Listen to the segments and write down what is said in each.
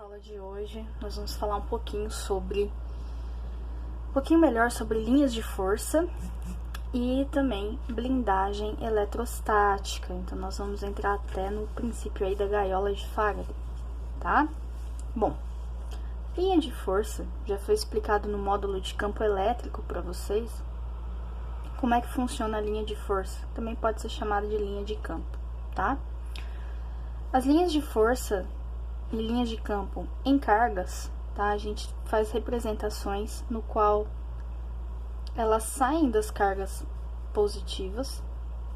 Nessa aula de hoje, nós vamos falar um pouquinho melhor sobre linhas de força e também blindagem eletrostática. Então, nós vamos entrar até no princípio aí da gaiola de Faraday, tá? Bom, linha de força já foi explicado no módulo de campo elétrico para vocês. Como é que funciona a linha de força? Também pode ser chamada de linha de campo, tá? As linhas de força e linhas de campo em cargas, tá? A gente faz representações no qual elas saem das cargas positivas,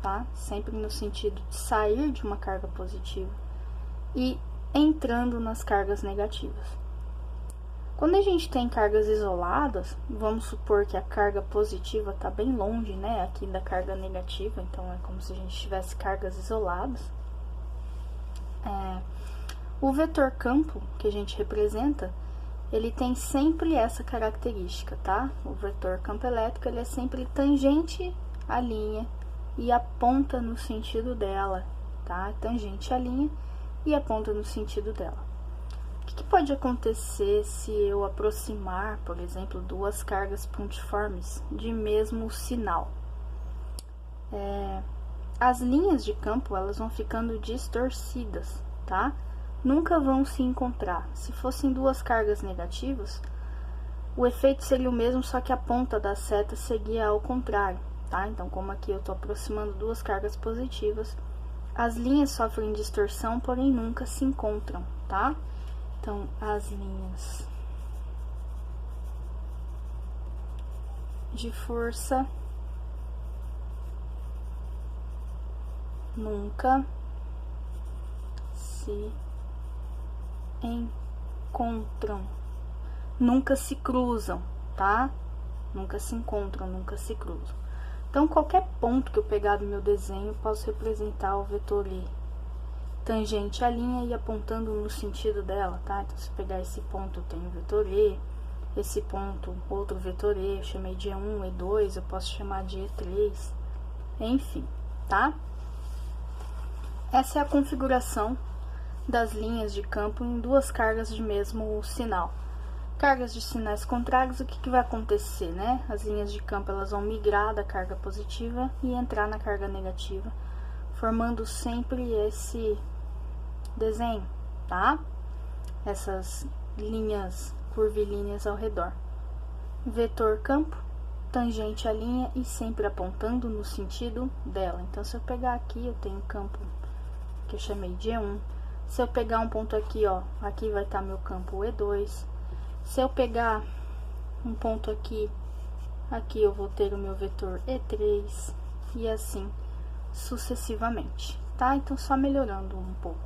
tá? Sempre no sentido de sair de uma carga positiva e entrando nas cargas negativas. Quando a gente tem cargas isoladas, vamos supor que a carga positiva está bem longe, né, aqui da carga negativa, então é como se a gente tivesse cargas isoladas. O vetor campo que a gente representa, ele tem sempre essa característica, tá? O vetor campo elétrico, ele é sempre tangente à linha e aponta no sentido dela, tá? Tangente à linha e aponta no sentido dela. O que pode acontecer se eu aproximar, por exemplo, duas cargas pontiformes de mesmo sinal? As linhas de campo, elas vão ficando distorcidas, tá? Nunca vão se encontrar. Se fossem duas cargas negativas, o efeito seria o mesmo, só que a ponta da seta seguia ao contrário, tá? Então, como aqui eu tô aproximando duas cargas positivas, as linhas sofrem distorção, porém nunca se encontram, tá? Então, as linhas de força nunca se encontram, nunca se cruzam, tá? Nunca se encontram, nunca se cruzam. Então, qualquer ponto que eu pegar do meu desenho, posso representar o vetor E tangente à linha e apontando no sentido dela, tá? Então, se eu pegar esse ponto, eu tenho o vetor E, esse ponto, outro vetor E, eu chamei de E1, E2, eu posso chamar de E3, enfim, tá? Essa é a configuração das linhas de campo em duas cargas de mesmo sinal. Cargas de sinais contrários, o que vai acontecer, né? As linhas de campo, elas vão migrar da carga positiva e entrar na carga negativa, formando sempre esse desenho, tá? Essas linhas curvilíneas ao redor. Vetor campo, tangente à linha e sempre apontando no sentido dela. Então, se eu pegar aqui, eu tenho campo que eu chamei de E1. Se eu pegar um ponto aqui, ó, aqui vai estar meu campo E2. Se eu pegar um ponto aqui, aqui eu vou ter o meu vetor E3 e assim sucessivamente, tá? Então, só melhorando um pouco.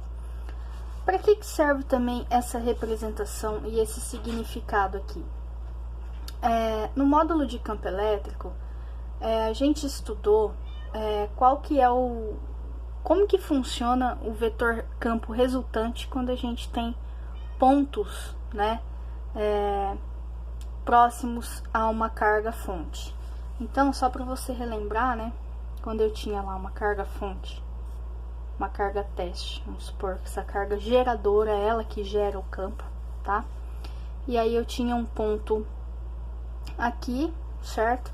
Para que serve também essa representação e esse significado aqui? No módulo de campo elétrico, a gente estudou qual que é como que funciona o vetor campo resultante quando a gente tem pontos, né, próximos a uma carga fonte. Então, só para você relembrar, né, quando eu tinha lá uma carga fonte, uma carga teste, vamos supor que essa carga geradora é ela que gera o campo, tá? E aí eu tinha um ponto aqui, certo?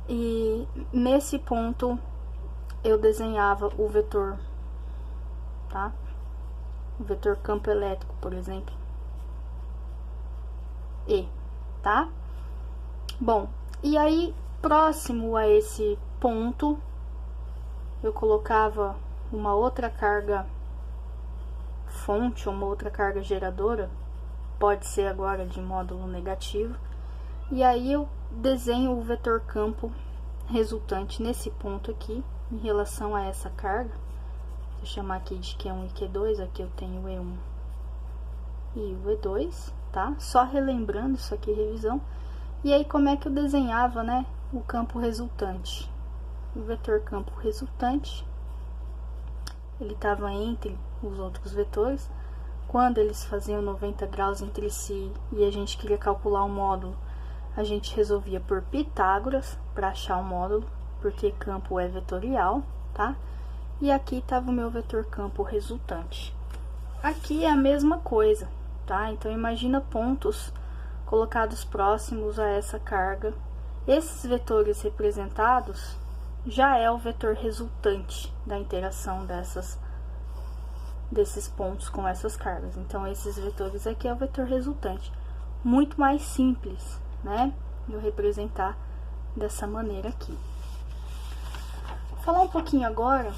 E nesse ponto eu desenhava o vetor, tá? O vetor campo elétrico, por exemplo, E, tá? Bom, e aí, próximo a esse ponto, eu colocava uma outra carga fonte, uma outra carga geradora, pode ser agora de módulo negativo, e aí eu desenho o vetor campo resultante nesse ponto aqui, em relação a essa carga. Vou chamar aqui de Q1 e Q2, aqui eu tenho o E1 e o E2, tá? Só relembrando isso aqui, revisão. E aí, como é que eu desenhava, né, o campo resultante? O vetor campo resultante, ele estava entre os outros vetores. Quando eles faziam 90 graus entre si e a gente queria calcular o módulo, a gente resolvia por Pitágoras para achar o módulo, porque campo é vetorial, tá? E aqui estava o meu vetor campo resultante. Aqui é a mesma coisa, tá? Então, imagina pontos colocados próximos a essa carga. Esses vetores representados já é o vetor resultante da interação desses pontos com essas cargas. Então, esses vetores aqui é o vetor resultante. Muito mais simples, né? Eu representar dessa maneira aqui. Vou falar um pouquinho agora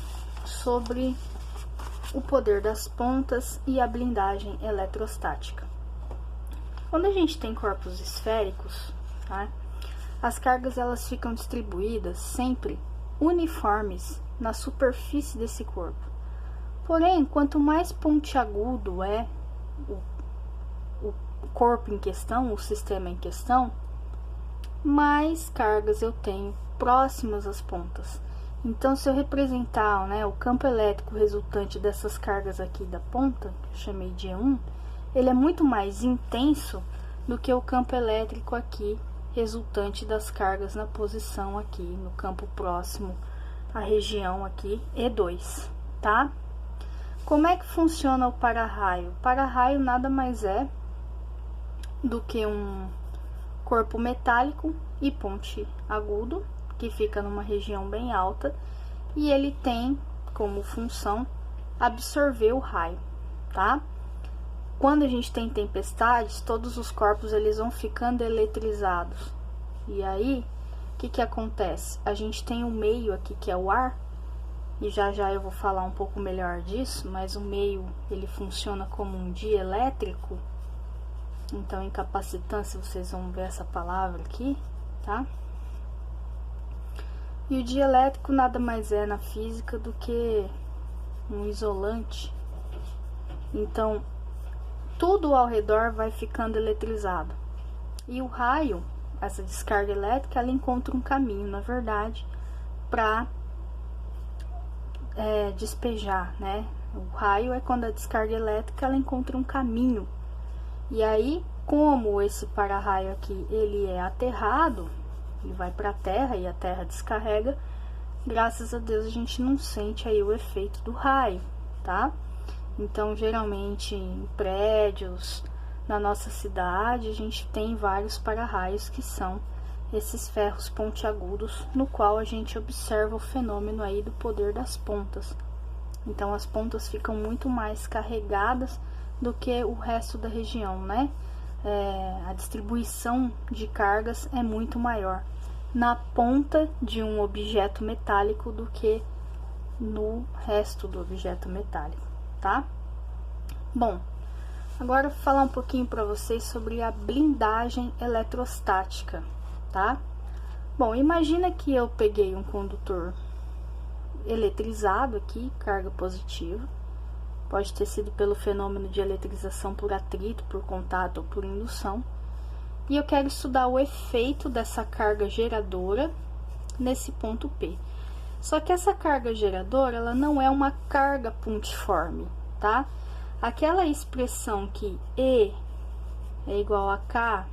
sobre o poder das pontas e a blindagem eletrostática. Quando a gente tem corpos esféricos, tá? As cargas elas ficam distribuídas sempre uniformes na superfície desse corpo. Porém, quanto mais pontiagudo é o corpo em questão, o sistema em questão, mais cargas eu tenho próximas às pontas. Então, se eu representar, né, o campo elétrico resultante dessas cargas aqui da ponta, que eu chamei de E1, ele é muito mais intenso do que o campo elétrico aqui resultante das cargas na posição aqui, no campo próximo à região aqui E2, tá? Como é que funciona o para-raio? O para-raio nada mais é do que um corpo metálico e pontiagudo, que fica numa região bem alta, e ele tem como função absorver o raio, tá? Quando a gente tem tempestades, todos os corpos eles vão ficando eletrizados. E aí, o que que acontece? A gente tem um meio aqui que é o ar, e já já eu vou falar um pouco melhor disso, mas o meio ele funciona como um dielétrico. Então, incapacitância, vocês vão ver essa palavra aqui, tá? E o dielétrico nada mais é na física do que um isolante. Então, tudo ao redor vai ficando eletrizado. E o raio, essa descarga elétrica, ela encontra um caminho, na verdade, para despejar, né? O raio é quando a descarga elétrica ela encontra um caminho. E aí, como esse para-raio aqui, ele é aterrado, ele vai para a terra e a terra descarrega, graças a Deus a gente não sente aí o efeito do raio, tá? Então, geralmente em prédios, na nossa cidade, a gente tem vários para-raios que são esses ferros pontiagudos, no qual a gente observa o fenômeno aí do poder das pontas. Então, as pontas ficam muito mais carregadas do que o resto da região, né? A distribuição de cargas é muito maior na ponta de um objeto metálico do que no resto do objeto metálico, tá? Bom, agora eu vou falar um pouquinho para vocês sobre a blindagem eletrostática, tá? Bom, imagina que eu peguei um condutor eletrizado aqui, carga positiva, pode ter sido pelo fenômeno de eletrização por atrito, por contato ou por indução, e eu quero estudar o efeito dessa carga geradora nesse ponto P. Só que essa carga geradora, ela não é uma carga pontiforme, tá? Aquela expressão que E é igual a K,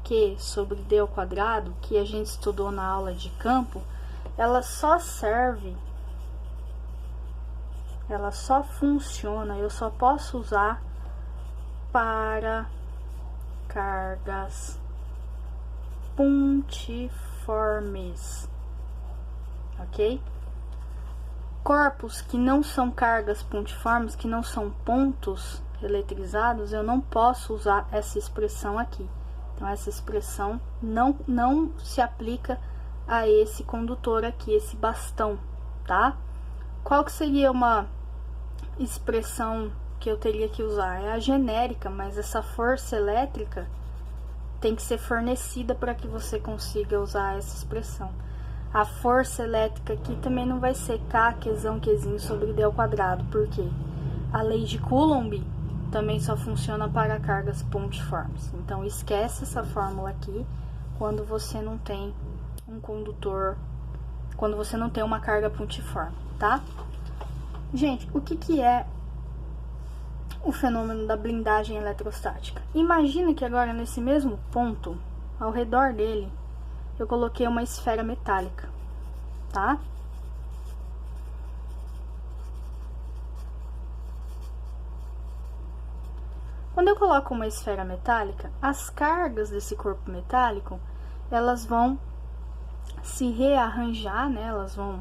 Q sobre D ao quadrado, que a gente estudou na aula de campo, ela só serve, ela só funciona, eu só posso usar para cargas pontiformes, ok? Corpos que não são cargas pontiformes, que não são pontos eletrizados, eu não posso usar essa expressão aqui. Então, essa expressão não se aplica a esse condutor aqui, esse bastão, tá? Qual que seria uma expressão que eu teria que usar? É a genérica, mas essa força elétrica tem que ser fornecida para que você consiga usar essa expressão. A força elétrica aqui também não vai ser K, Qzão, Qzinho sobre D ao quadrado, porque a lei de Coulomb também só funciona para cargas pontiformes. Então, esquece essa fórmula aqui quando você não tem um condutor, quando você não tem uma carga pontiforme, tá? Gente, o que é o fenômeno da blindagem eletrostática? Imagina que agora, nesse mesmo ponto, ao redor dele, eu coloquei uma esfera metálica, tá? Quando eu coloco uma esfera metálica, as cargas desse corpo metálico, elas vão se rearranjar, né? Elas vão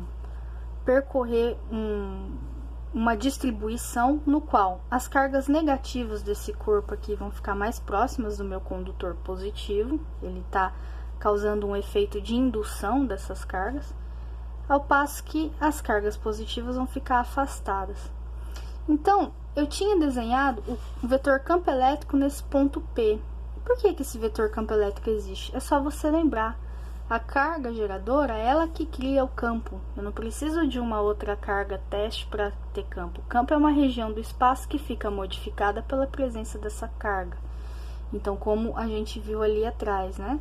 percorrer uma distribuição no qual as cargas negativas desse corpo aqui vão ficar mais próximas do meu condutor positivo, ele está causando um efeito de indução dessas cargas, ao passo que as cargas positivas vão ficar afastadas. Então, eu tinha desenhado o vetor campo elétrico nesse ponto P. Por que esse vetor campo elétrico existe? É só você lembrar. A carga geradora é ela que cria o campo. Eu não preciso de uma outra carga teste para ter campo. O campo é uma região do espaço que fica modificada pela presença dessa carga. Então, como a gente viu ali atrás, né?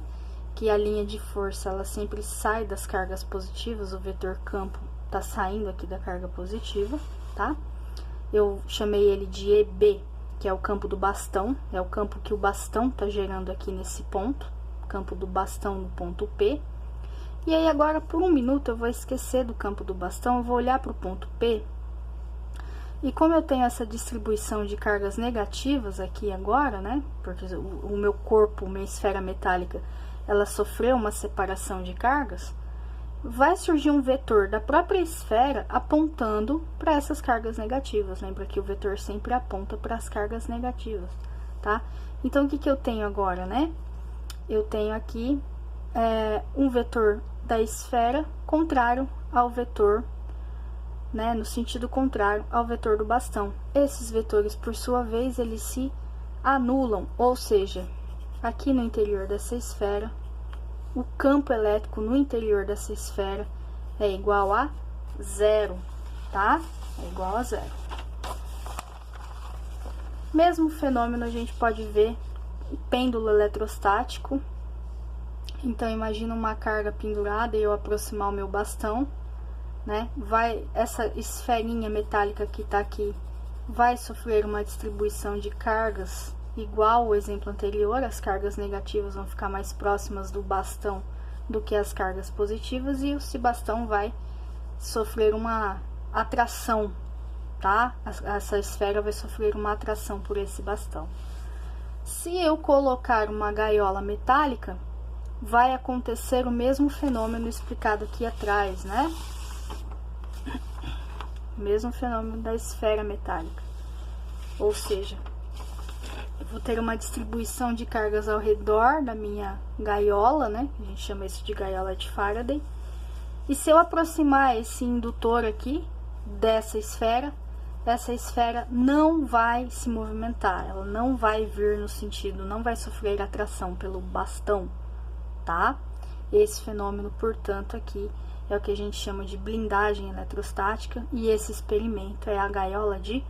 Que a linha de força, ela sempre sai das cargas positivas, o vetor campo tá saindo aqui da carga positiva, tá? Eu chamei ele de EB, que é o campo do bastão, é o campo que o bastão tá gerando aqui nesse ponto, campo do bastão no ponto P. E aí agora, por um minuto, eu vou esquecer do campo do bastão, eu vou olhar para o ponto P. E como eu tenho essa distribuição de cargas negativas aqui agora, né? Porque o meu corpo, minha esfera metálica, ela sofreu uma separação de cargas, vai surgir um vetor da própria esfera apontando para essas cargas negativas. Lembra que o vetor sempre aponta para as cargas negativas, tá? Então, o que que eu tenho agora, né? Eu tenho aqui um vetor da esfera contrário ao vetor, né? No sentido contrário ao vetor do bastão. Esses vetores, por sua vez, eles se anulam, ou seja, aqui no interior dessa esfera, o campo elétrico no interior dessa esfera é igual a zero, tá? É igual a zero. Mesmo fenômeno a gente pode ver o pêndulo eletrostático. Então, imagina uma carga pendurada e eu aproximar o meu bastão, né? Essa esferinha metálica que tá aqui vai sofrer uma distribuição de cargas igual ao exemplo anterior. As cargas negativas vão ficar mais próximas do bastão do que as cargas positivas, e esse bastão vai sofrer uma atração, tá? Essa esfera vai sofrer uma atração por esse bastão. Se eu colocar uma gaiola metálica, vai acontecer o mesmo fenômeno explicado aqui atrás, né? O mesmo fenômeno da esfera metálica. Ou seja, eu vou ter uma distribuição de cargas ao redor da minha gaiola, né? A gente chama isso de gaiola de Faraday. E se eu aproximar esse indutor aqui dessa esfera, essa esfera não vai se movimentar, ela não vai vir no sentido, não vai sofrer atração pelo bastão, tá? Esse fenômeno, portanto, aqui é o que a gente chama de blindagem eletrostática, e esse experimento é a gaiola de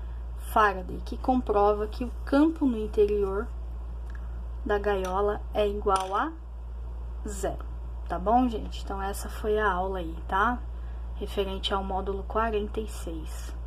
Faraday, que comprova que o campo no interior da gaiola é igual a zero, tá bom, gente? Então, essa foi a aula aí, tá? Referente ao módulo 46.